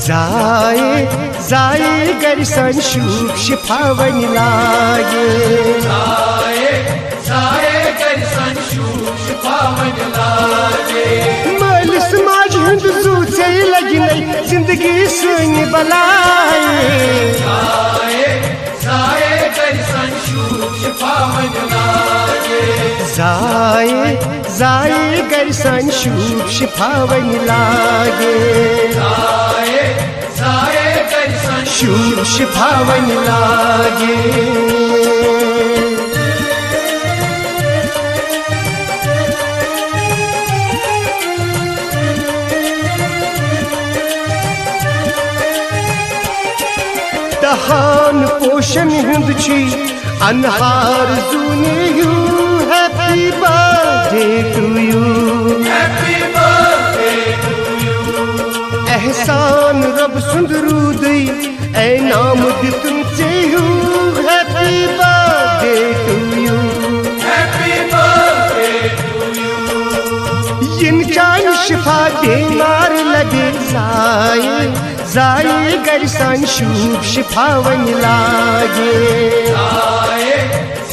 जाए जाए गरसन शुभ शिफावन लागे जाए जाए गरसन शुभ शिफावन लागे मालिस माज हंद जूचे लगी नहीं जिंदगी सुन बलाए जाए जाए गरसन शुभ शिफावन लागे जाए जाए गरसन शुभ शिफावन लागे जाए जाए गरसन शुभ शिफावन लागे दहान पोषण हिंद छी अनहार जूने you happy birthday to you happy birthday to you एहसान रब सुंदरू दई ए नाम दितुम चेहू happy birthday to you happy birthday to you इनका शिफा बीमार लगे जाए जाए गरसन शुभ शिफावन लागे जाए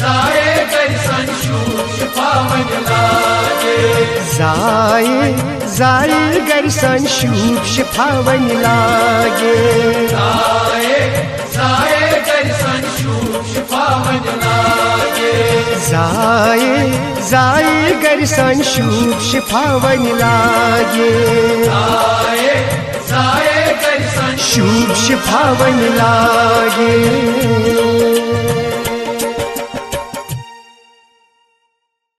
जाए गरसन शुभ शिफावन लागे जाए जाए गरसन शुभ शिफावन लागे जाए जाए गरसन शुभ शिफावन लागे जाए जाए गरसन शुभ शिफावन लागे जाए जाए गरसन शुभ शिफावन लागे।